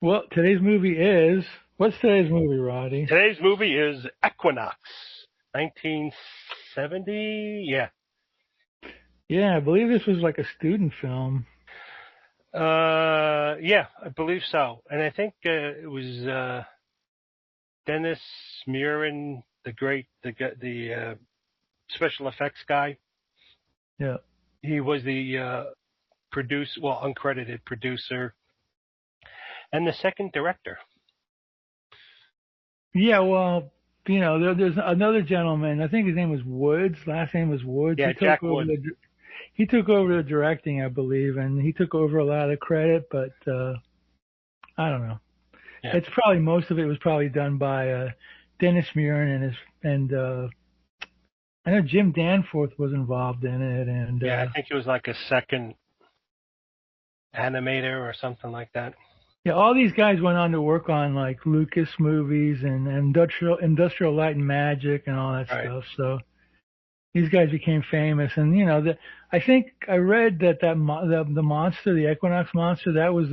Well, today's movie is. What's today's movie, Roddy? Today's movie is Equinox, 1970. Yeah. Yeah, I believe this was like a student film. Yeah, I believe so. And I think it was Dennis Muren, the special effects guy. Yeah. He was the uncredited producer, and the second director. Yeah, well, there's another gentleman. I think his name was Woods. Last name was Woods. Yeah, Jack Wood. He took over the directing, I believe, and he took over a lot of the credit. But I don't know. Yeah. It's probably most of it was probably done by Dennis Muren and I know Jim Danforth was involved in it. And yeah, I think he was like a second animator or something like that. Yeah, all these guys went on to work on like Lucas movies and Industrial Light and Magic and all that stuff. So these guys became famous, and I think I read that the monster, the Equinox monster, that was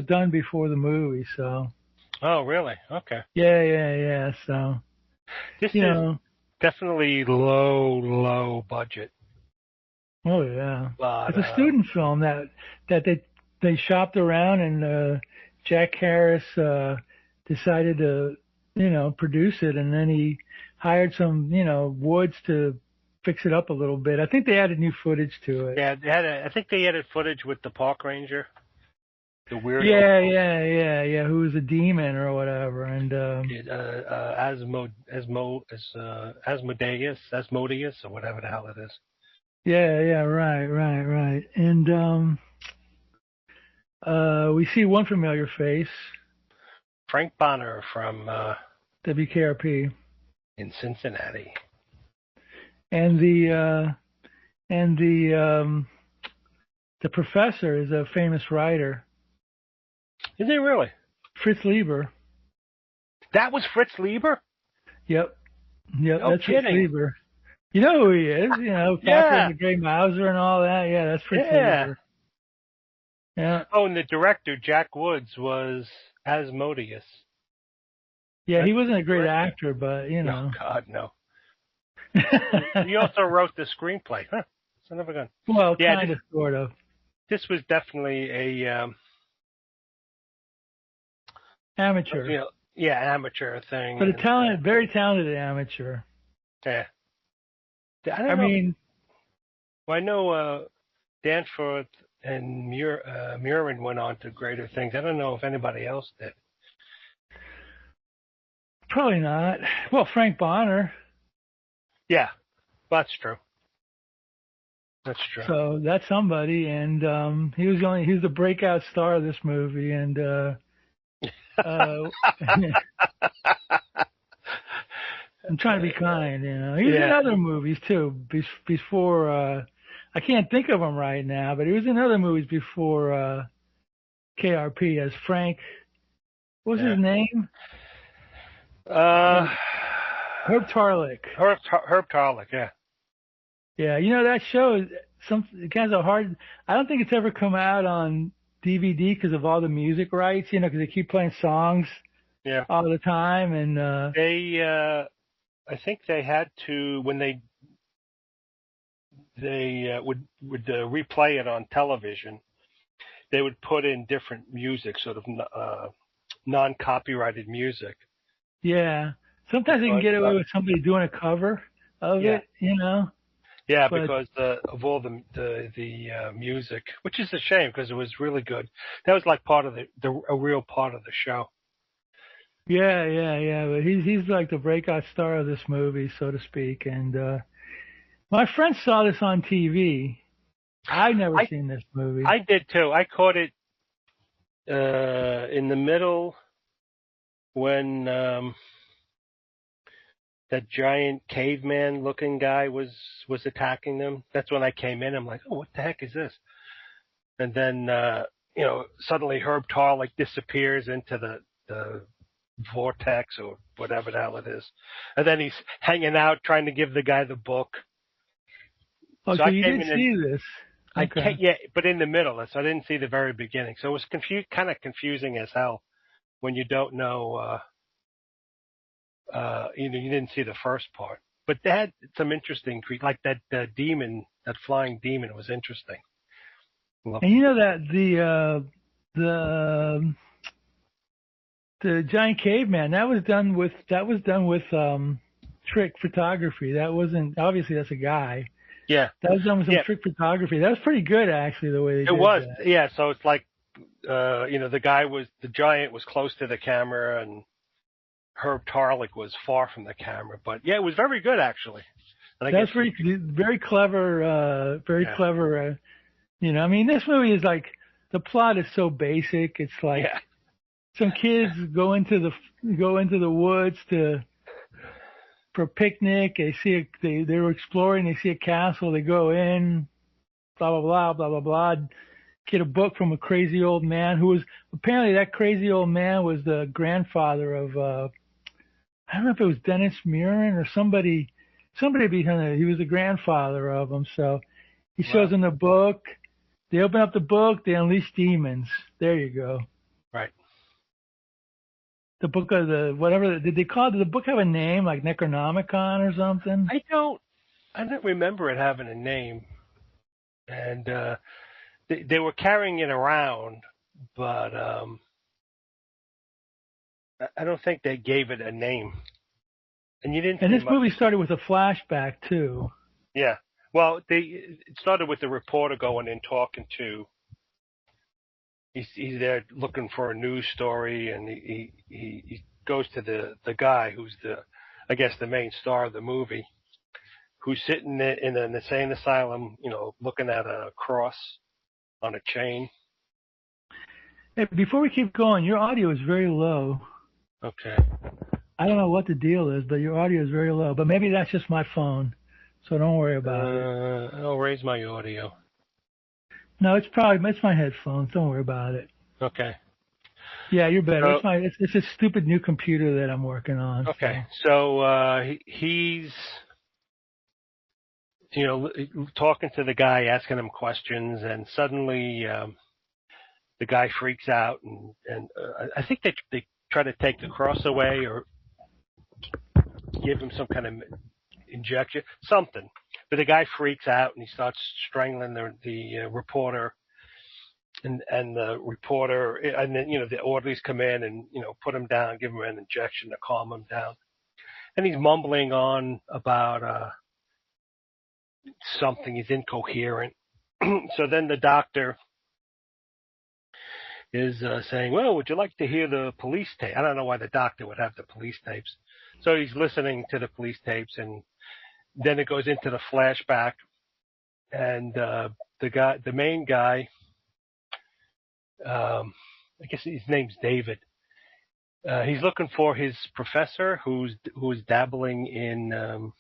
done before the movie. So. Oh, really? Okay. Yeah. So. This is definitely low budget. Oh yeah. It's a student film that they shopped around, and Jack Harris decided to produce it, and then he hired some Woods to fix it up a little bit. I think they added new footage to it. Yeah, I think they added footage with the park ranger, the weirdo. Yeah. Who was a demon or whatever, and Asmodeus or whatever the hell it is. Yeah, right. And we see one familiar face. Frank Bonner from WKRP in Cincinnati. And the professor is a famous writer. Is he really? Fritz Lieber. That was Fritz Lieber? Yep, no that's kidding. Fritz Lieber. You know who he is, Factor and the Grey Mouser and all that. Yeah, that's Fritz Lieber. Yeah. Oh, and the director, Jack Woods, was Asmodeus. Yeah, he wasn't a great actor, but, Oh, God, no. He also wrote the screenplay. Huh, son of a gun. Well, kind of, sort of. This was definitely a... amateur. Amateur thing. But very talented amateur. Yeah. I know Danforth and Muren went on to greater things. I don't know if anybody else did. Probably not. Well, Frank Bonner. Yeah, that's true. That's true. So that's somebody, and he was the breakout star of this movie, and I'm trying to be kind, He was in other movies too. Before I can't think of him right now, but he was in other movies before KRP as Frank. What was his name? Herb Tarlick. Herb Tarlick, yeah. Yeah, that show is it kind of hard. I don't think it's ever come out on DVD because of all the music rights, because they keep playing songs all the time, and I think they had to when they would replay it on television. They would put in different music, sort of non-copyrighted music. Yeah, sometimes they can get away with somebody doing a cover of it, Yeah, because of all the music, which is a shame because it was really good. That was like part of a real part of the show. Yeah. But he's like the breakout star of this movie, so to speak. And my friend saw this on TV. I've never seen this movie. I did too. I caught it in the middle when that giant caveman-looking guy was attacking them. That's when I came in. I'm like, oh, what the heck is this? And then suddenly Herb Tarlick disappears into the vortex or whatever the hell it is, and then he's hanging out trying to give the guy the book. Oh, so you did see this? I Okay. can't, yeah, but in the middle, so I didn't see the very beginning. So it was kind of confusing as hell when you don't know, you didn't see the first part. But they had some interesting, like that demon, that flying demon was interesting. And you know that the the giant caveman that was done with trick photography. That wasn't obviously that's a guy. Yeah, That was done with some yeah, trick photography. That was pretty good actually the way they it did was. that. Yeah, so it's like, the giant was close to the camera and Herb Tarlick was far from the camera. But yeah, it was very good actually. And I guess That's very clever. Very yeah, clever. I mean, this movie is like the plot is so basic. It's like yeah, some kids go into the woods for a picnic. They were exploring. They see a castle. They go in. Blah blah blah blah blah blah. Get a book from a crazy old man who was apparently that crazy old man was the grandfather of I don't know if it was Dennis Muren or somebody behind it. He was the grandfather of him. So he shows wow, them the book. They open up the book. They unleash demons. There you go. right. The book of the whatever did they call it? Did the book have a name like Necronomicon or something? I don't remember it having a name, and they were carrying it around, but I don't think they gave it a name. And you didn't And see this much. movie started with a flashback too. Yeah. Well, it started with the reporter going in talking to. He's there looking for a news story, and he goes to the guy who's I guess the main star of the movie, who's sitting in an insane asylum, looking at a cross on a chain. Hey, before we keep going, your audio is very low. Okay. I don't know what the deal is, but your audio is very low. But maybe that's just my phone, so don't worry about it. I'll raise my audio. No, it's my headphones. Don't worry about it. Okay. Yeah, you're better. So, It's a stupid new computer that I'm working on. okay. So he's talking to the guy, asking him questions, and suddenly the guy freaks out, and I think they try to take the cross away or give him some kind of injection, something. But the guy freaks out and he starts strangling the reporter, and the reporter, and then the orderlies come in and put him down, give him an injection to calm him down, and he's mumbling on about something. He's incoherent. So then the doctor is saying, "Well, would you like to hear the police tape?" I don't know why the doctor would have the police tapes. So he's listening to the police tapes, and then it goes into the flashback, and the main guy, I guess his name's David. He's looking for his professor, who's dabbling in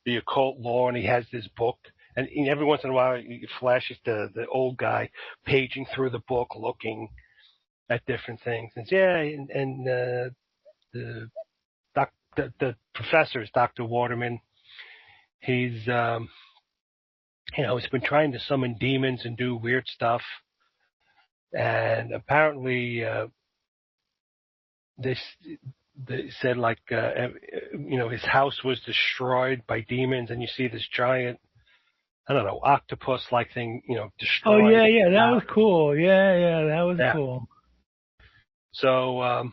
the occult lore, and he has this book. And every once in a while, it flashes the old guy paging through the book, looking at different things. And the professor is Dr. Waterman. He's he's been trying to summon demons and do weird stuff, and apparently they said like his house was destroyed by demons, and you see this giant, I don't know, octopus like thing, Oh destroying. yeah, that was cool. Yeah, that was cool. So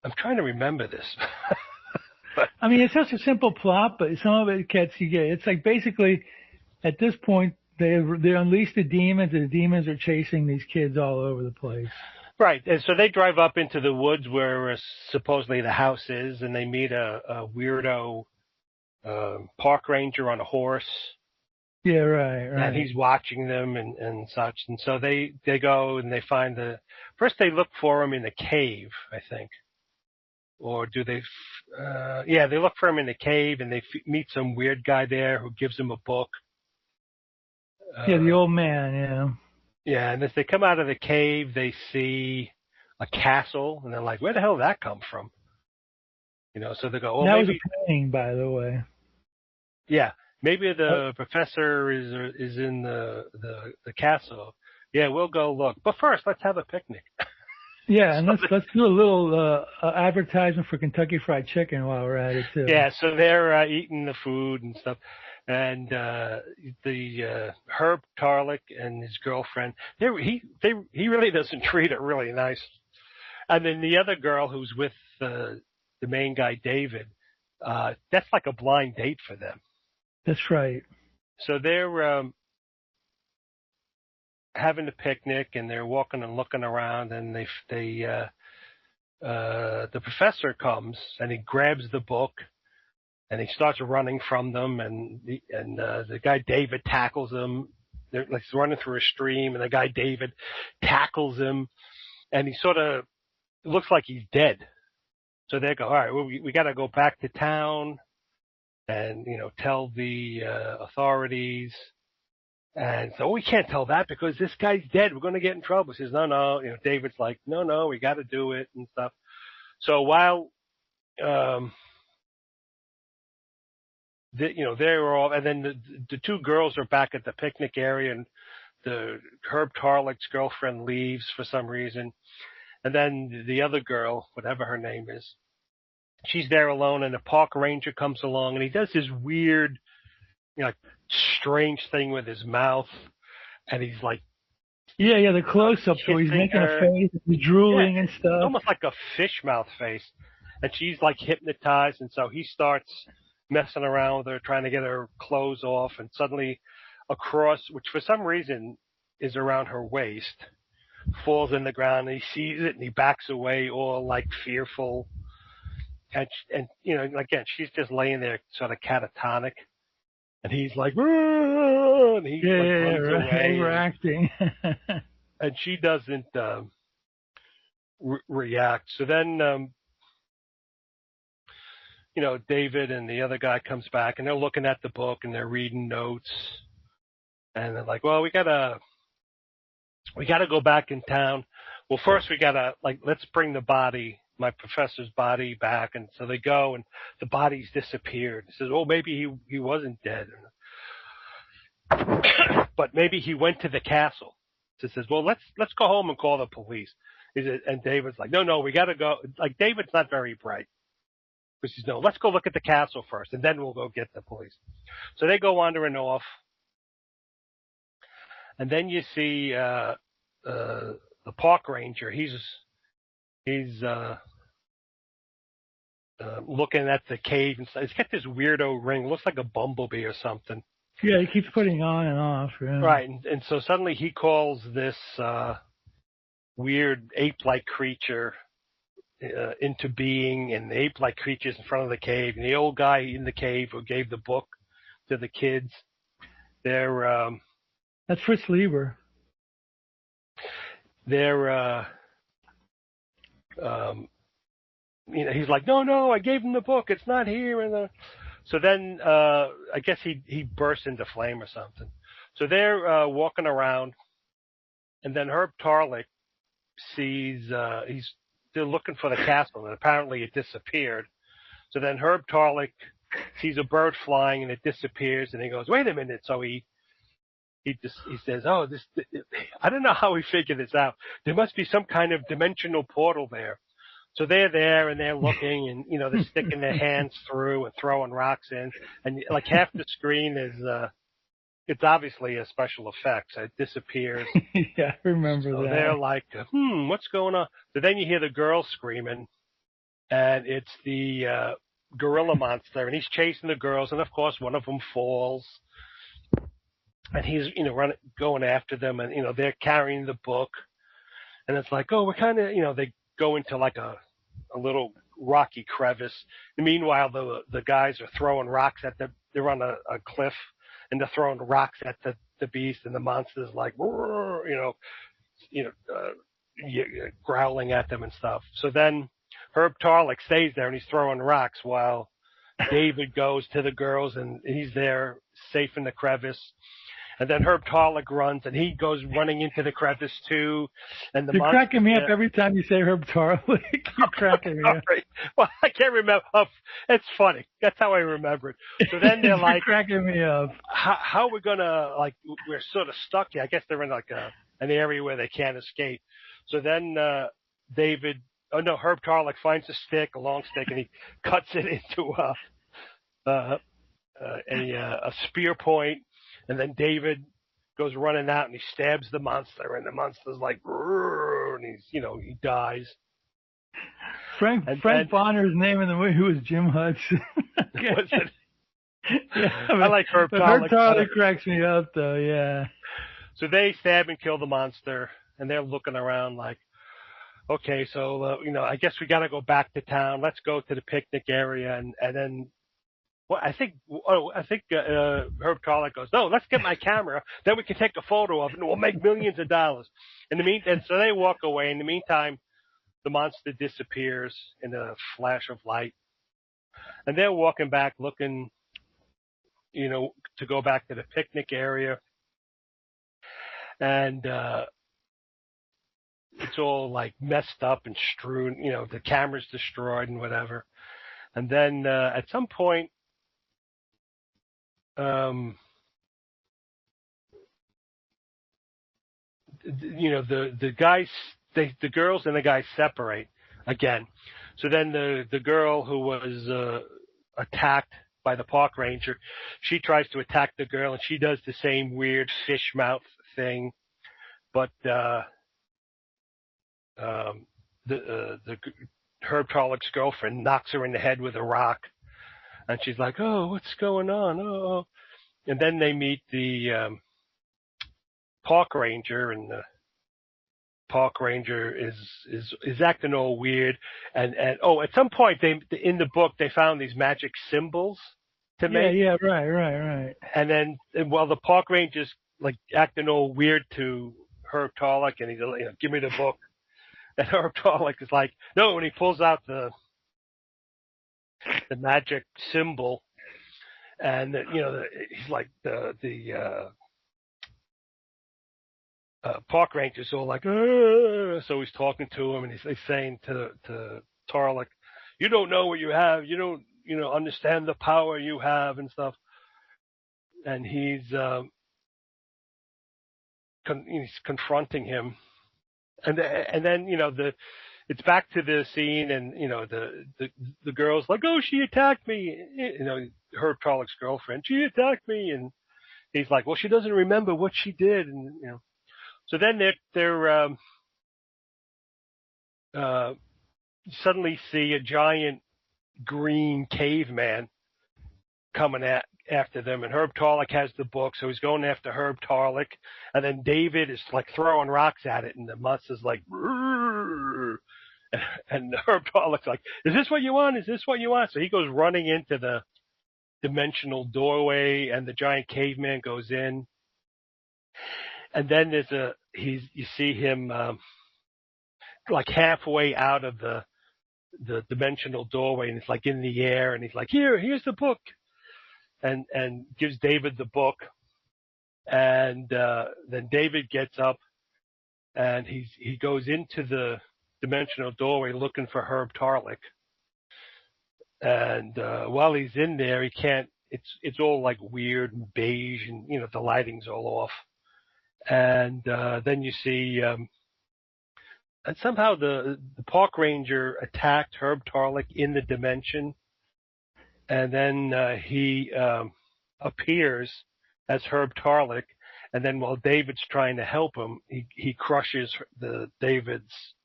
I'm trying to remember this. But, I mean, it's such a simple plot, but some of it gets you get. It's like basically at this point they unleash the demons, and the demons are chasing these kids all over the place. Right, and so they drive up into the woods where supposedly the house is, and they meet a weirdo park ranger on a horse. Yeah, right. And he's watching them and such. And so they go and they find first they look for him in the cave, I think. Or do they? They look for him in the cave, and they meet some weird guy there who gives him a book. The old man, yeah. Yeah, and as they come out of the cave, they see a castle, and they're like, "Where the hell did that come from?" So they go, well, That was maybe, a painting, by the way. yeah, maybe Oh, the professor is in the castle. Yeah, we'll go look. But first, let's have a picnic. yeah, and So let's do a little advertisement for Kentucky Fried Chicken while we're at it too. yeah, so they're eating the food and stuff, and the Herb Tarlick and his girlfriend, he really doesn't treat her really nice. And then the other girl who's with the main guy, David, that's like a blind date for them. That's right. So they're having a picnic and they're walking and looking around, and the professor comes and he grabs the book and he starts running from them, and the guy David tackles him. They're like he's running through a stream, and the guy David tackles him, and he sort of looks like he's dead. So they go, all right, well, we got to go back to town and tell the authorities. And so we can't tell that because this guy's dead. We're going to get in trouble. He says, no. David's like, no, we got to do it and stuff. So while they were all, and then the two girls are back at the picnic area, and the Herb Tarlick's girlfriend leaves for some reason, and then the other girl, whatever her name is, she's there alone, and a park ranger comes along, and he does this weird, like strange thing with his mouth, and he's like, Yeah, the close-up, so he's making a face, he's drooling and stuff. Almost like a fish mouth face, and she's like hypnotized, and so he starts messing around with her, trying to get her clothes off, and suddenly a cross, which for some reason is around her waist, falls in the ground, and he sees it, and he backs away, all like fearful, and again, she's just laying there, sort of catatonic, and he's like, and he runs away, overacting, and she doesn't react. So then, David and the other guy comes back, and they're looking at the book, and they're reading notes, and they're like, well, we gotta go back in town. Well, first we gotta, let's bring my professor's body back. And so they go, and the body's disappeared. He says, well, maybe he wasn't dead, but maybe he went to the castle. So he says, well, let's go home and call the police. And David's like, no, we gotta go. Like, David's not very bright. He says, no, let's go look at the castle first, and then we'll go get the police. So they go wandering off, and then you see the park ranger. He's looking at the cave, and he's got this weirdo ring. Looks like a bumblebee or something. Yeah, he keeps putting on and off. Yeah. Right, and so suddenly he calls this weird ape-like creature into being, and the ape-like creature's in front of the cave, and the old guy in the cave who gave the book to the kids, that's Fritz Lieber. He's like, no, I gave him the book, it's not here. And so then I guess he bursts into flame or something. So they're walking around, and then Herb Tarlick sees they're looking for the castle, and apparently it disappeared. So then Herb Tarlick sees a bird flying, and it disappears, and he goes, wait a minute. So he says, oh, I don't know how he figured this out. There must be some kind of dimensional portal there. So they're there, and they're looking, and they're sticking their hands through and throwing rocks in, and like half the screen is it's obviously a special effects. It disappears. Yeah, I remember that. They're like, what's going on? So then you hear the girl screaming, and it's the gorilla monster, and he's chasing the girls, and of course one of them falls, and he's going after them, and they're carrying the book, and it's like, oh, we're kind of they go into like a little rocky crevice. And meanwhile, the guys are throwing rocks at they're on a cliff, and they're throwing rocks at the beast, and the monster's like, growling at them and stuff. So then Herb Tarlick stays there, and he's throwing rocks while David goes to the girls, and he's there safe in the crevice. And then Herb Tarlick runs, and he goes running into the crevice too. And You're cracking me up every time you say Herb Tarlick. You're cracking me up. Well, I can't remember. Oh, it's funny. That's how I remember it. So then they're like, cracking me up. How are we gonna, like, we're sort of stuck here. I guess they're in like an area where they can't escape. So then Herb Tarlick finds a long stick, and he cuts it into a spear point. And then David goes running out and he stabs the monster, and the monster's like, and he dies. Frank Bonner's name in the movie was Jim Hudson. Was it? Yeah, I like Herb Tarlick. Herb Tarlick cracks me up, though. Yeah. So they stab and kill the monster, and they're looking around like, okay, so I guess we got to go back to town. Let's go to the picnic area, and then. Well, I think Herb Tarlick goes, no, let's get my camera. Then we can take a photo of it, and we'll make millions of dollars. In the meantime, so they walk away. In the meantime, the monster disappears in a flash of light. And they're walking back looking, to go back to the picnic area. And it's all like messed up and strewn, the camera's destroyed and whatever. And then at some point, the guys, the girls and the guys separate again. So then the girl who was attacked by the park ranger, she tries to attack the girl, and she does the same weird fish mouth thing, but Herb Tarlick's girlfriend knocks her in the head with a rock. And she's like, oh, what's going on? Oh. And then they meet the park ranger, and the park ranger is acting all weird. And at some point in the book they found these magic symbols to make. Yeah, right. And then the park ranger's like acting all weird to Herb Tarlick, and he's like, give me the book. And Herb Tarlick is like, no, and he pulls out the magic symbol, and he's like the park ranger's all like, so he's talking to him, and he's saying to Tarlick, you don't know what you have, you don't understand the power you have and stuff, and he's confronting him, and then it's back to the scene, and the girl's like, oh, she attacked me, Herb Tarlick's girlfriend, she attacked me, and he's like, well, she doesn't remember what she did, and so then they're suddenly see a giant green caveman coming after them, and Herb Tarlick has the book, so he's going after Herb Tarlick, and then David is like throwing rocks at it, and the monster's like, and Herb Tarlick's like, is this what you want? Is this what you want? So he goes running into the dimensional doorway, and the giant caveman goes in, and then you see him like halfway out of the dimensional doorway, and it's like in the air, and he's like, here's the book, and gives David the book, and then David gets up, and he goes into the dimensional doorway looking for Herb Tarlick, and while he's in there, he can't. It's all like weird and beige, and the lighting's all off, and then you see. And somehow the park ranger attacked Herb Tarlick in the dimension, and then he appears as Herb Tarlick, and then while David's trying to help him, he crushes David's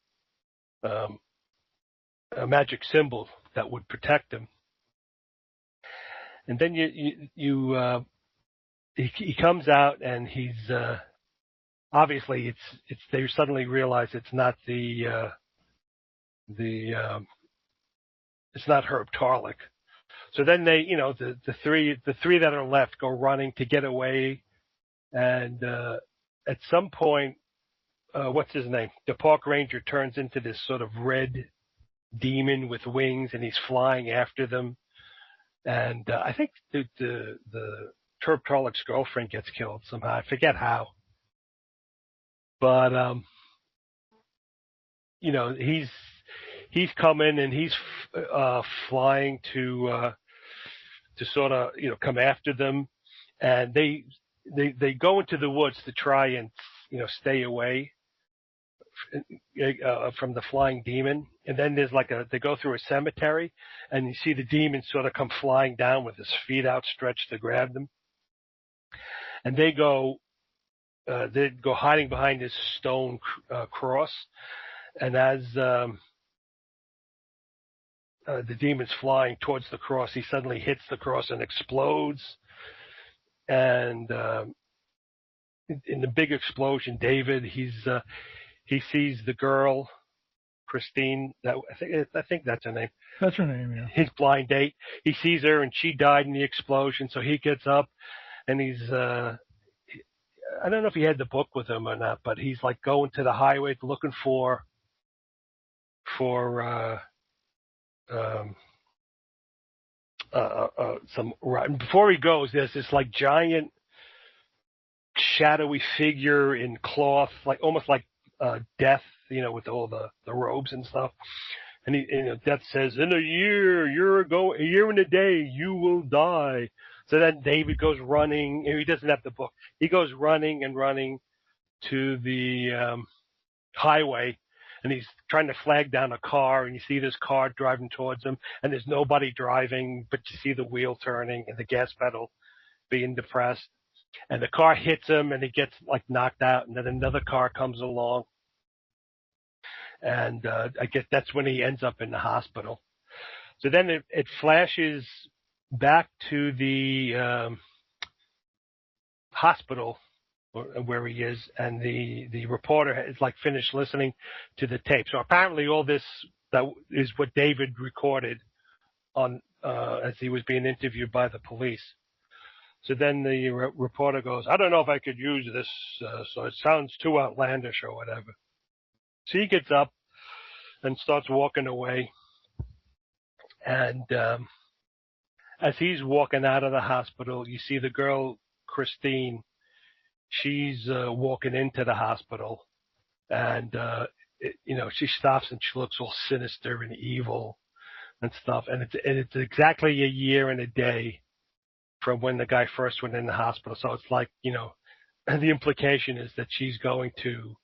magic symbol that would protect him. And then he comes out, and he's obviously they suddenly realize it's not it's not Herb Tarlick. So then they, the three that are left go running to get away, and at some point, what's his name? The park ranger turns into this sort of red demon with wings, and he's flying after them. And I think the Herb Tarlick's girlfriend gets killed somehow. I forget how. But he's coming and he's flying to sort of come after them, and they go into the woods to try and stay away from the flying demon. And then there's they go through a cemetery, and you see the demon sort of come flying down with his feet outstretched to grab them, and they go hiding behind this stone cross. And as the demon's flying towards the cross, he suddenly hits the cross and explodes. And in the big explosion, David, he sees the girl, Christine. I think that's her name. That's her name, yeah. His blind date. He sees her, and she died in the explosion. So he gets up, and he's I don't know if he had the book with him or not, but he's going to the highway looking for some. Before he goes, there's this giant shadowy figure in cloth, almost like Death, with all the robes and stuff. And Death says, "In a year and a day, you will die." So then David goes running. He doesn't have the book. He goes running to the highway, and he's trying to flag down a car, and you see this car driving towards him, and there's nobody driving, but you see the wheel turning and the gas pedal being depressed, and the car hits him, and he gets knocked out, and then another car comes along, and I guess that's when he ends up in the hospital. So then it flashes back to the hospital where he is, and the reporter is finished listening to the tape. So apparently all this that is what David recorded on as he was being interviewed by the police. So then the reporter goes, "I don't know if I could use this, so it sounds too outlandish or whatever." So he gets up and starts walking away, and as he's walking out of the hospital, you see the girl Christine. She's walking into the hospital, and she stops and she looks all sinister and evil and stuff. And it's exactly a year and a day from when the guy first went in the hospital. So it's the implication is that she's going to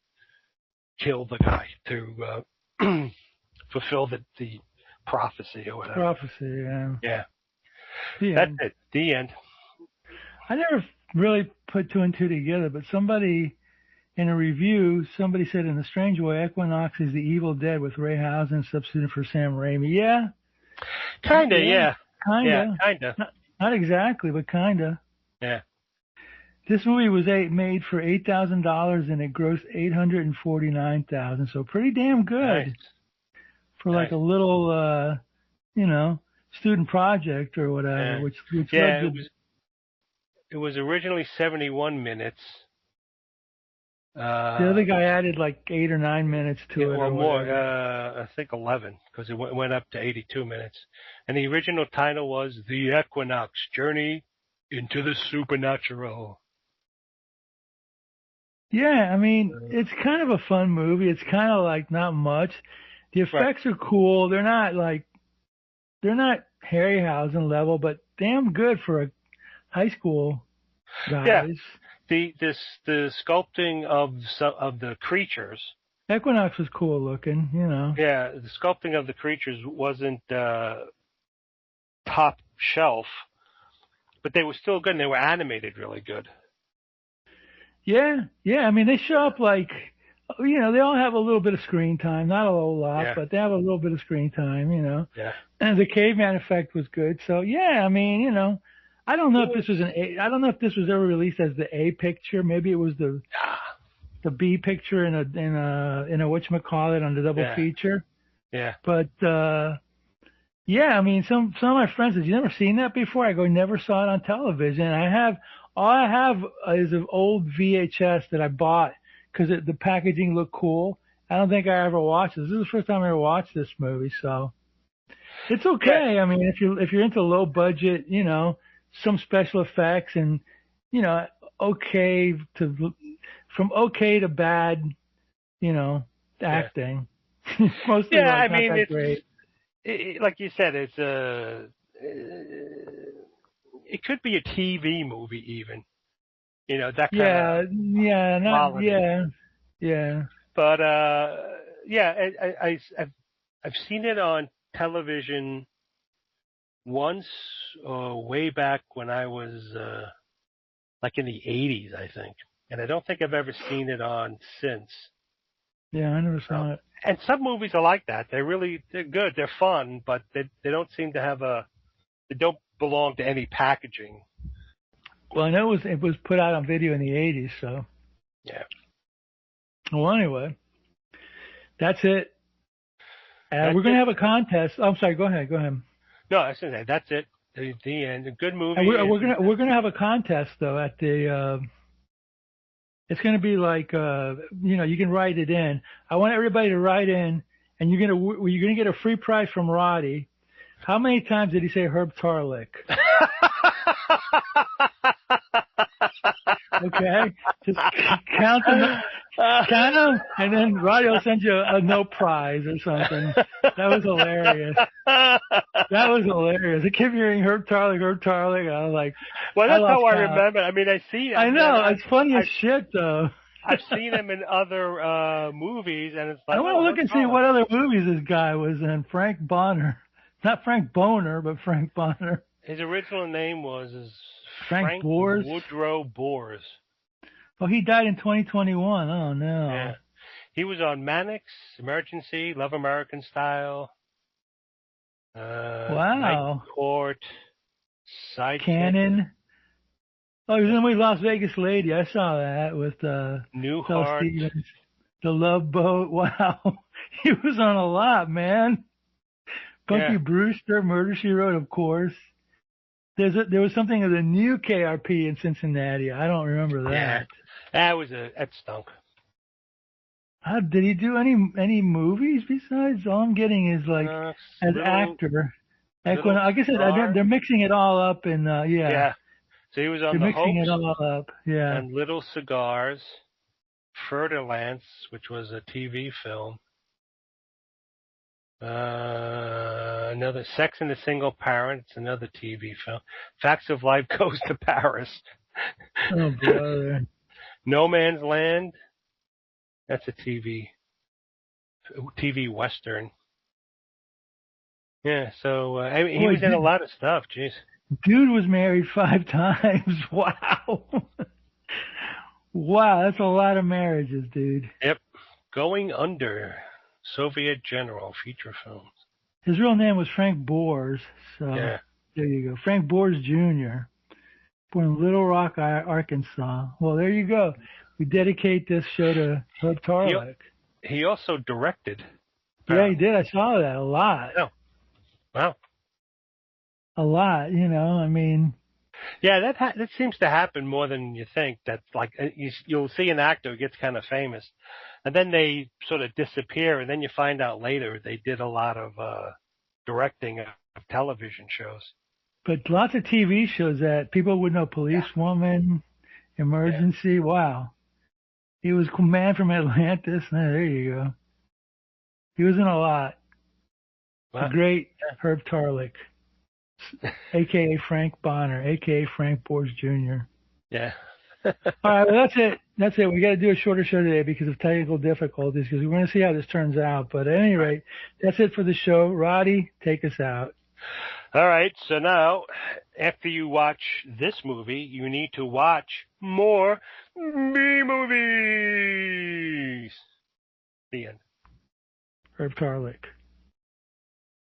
kill the guy to fulfill the prophecy or whatever. Prophecy, yeah. Yeah. That's it. The end. I never really put two and two together, but somebody in a review, somebody said in a strange way, Equinox is the Evil Dead with Ray Housen substituted for Sam Raimi. Yeah. Kinda, yeah. Kinda. Yeah, kinda. Not exactly, but kinda. Yeah. This movie was made for $8,000 and it grossed $849,000, so pretty damn good. Nice. For a little, student project or whatever. Yeah. Which yeah, it was originally 71 minutes. The other guy added 8 or 9 minutes to it. Or more. I think 11, because it went up to 82 minutes. And the original title was The Equinox: Journey into the Supernatural. Yeah, I mean, it's kind of a fun movie. It's kind of not much. The effects are cool. They're not Harryhausen level, but damn good for a high school guys. Yeah. The sculpting of the creatures. Equinox was cool looking, Yeah, the sculpting of the creatures wasn't top shelf, but they were still good, and they were animated really good. Yeah. I mean, they show up they all have a little bit of screen time, not a whole lot, but they have a little bit of screen time, Yeah. And the caveman effect was good. So yeah, I mean, I don't know if this was I don't know if this was ever released as the A picture. Maybe it was the B picture in a whatchamacallit on the double feature. Yeah. But yeah, I mean, some of my friends said, "You never seen that before?" I go, "Never saw it on television." All I have is an old VHS that I bought because the packaging looked cool. I don't think I ever watched this. This is the first time I ever watched this movie, so it's okay. Yeah. I mean, if you're into low budget, some special effects and, you know, okay to from okay to bad, you know, acting. Mostly Yeah, like I not mean, that great. like you said, it could be a TV movie even, you know, that kind of Yeah, yeah, not quality. yeah, yeah. But yeah, I've seen it on television once, way back when I was like in the '80s, I think, and I don't think I've ever seen it on since. Yeah, I never saw it. And some movies are like that. They're good, they're fun, but they don't seem to have they don't belong to any packaging. Well, I know it was put out on video in the '80s, so. Yeah. Well, anyway, that's it. That's We're gonna it. have a contest. Oh, I'm sorry. Go ahead. Go ahead. No, I said that. That's it. The end. A good And movie. we're gonna have a contest though at the. It's gonna be like you know, you can write it in. I want everybody to write in, and you're gonna get a free prize from Roddy. How many times did he say Herb Tarlick? Okay, just count them, and then Roddy will send you a no prize or something. That was hilarious. That was hilarious. I kept hearing Herb Tarlick, Herb Tarlick. I was like, well, that's how I count. remember. I mean, I know it's funny as shit though. I've seen him in other movies, and it's like I want to look and see what other movies this guy was in. Frank Bonner, not Frank Boner, but Frank Bonner. His original name was Frank Boers? Woodrow Boers. Oh, he died in 2021. Oh no. Yeah. He was on Mannix, Emergency, Love American Style. Wow. Night Court, Sidekick. Cannon. Oh, he was in the movie Las Vegas Lady. I saw that with Newhart. Stevens. The Love Boat. Wow. He was on a lot, man. Brewster, Murder, She Wrote, of course. There was something of the new KRP in Cincinnati. I don't remember that. Yeah. That stunk. Did he do any movies besides? All I'm getting is like as actor. Equinox. I guess they're mixing it all up in yeah. Yeah. So he was on they're the mixing Hoax it all up. Yeah. and Little Cigars, Fer-de-Lance, which was a TV film. Another Sex and the Single Parent, it's another TV film. Facts of Life Goes to Paris. Oh brother. No Man's Land. That's a TV Western. Yeah, so I mean, he was in a lot of stuff. Jeez. Dude was married 5 times. Wow. Wow, that's a lot of marriages, dude. Yep. Going Under, Soviet General feature films. His real name was Frank Boers. So yeah. There you go. Frank Boers Jr. Born in Little Rock, Arkansas. Well, there you go. We dedicate this show to Herb Tarlick. He also directed. Yeah, he did. I saw that a lot. Oh. Wow. A lot, you know. I mean. Yeah, that seems to happen more than you think. That like you'll see an actor who gets kind of famous, and then they sort of disappear, and then you find out later they did a lot of directing of television shows. But lots of TV shows that people would know. Policewoman, Emergency. Yeah. Wow. He was Man from Atlantis. There you go. He was in a lot. Wow. The great Herb Tarlick, a.k.a. Frank Bonner, a.k.a. Frank Boers Jr. Yeah. All right, well, that's it. We got to do a shorter show today because of technical difficulties, because we're going to see how this turns out. But at any rate, that's it for the show. Roddy, take us out. All right, so now, after you watch this movie, you need to watch more B-movies. The end. Herb Tarlick.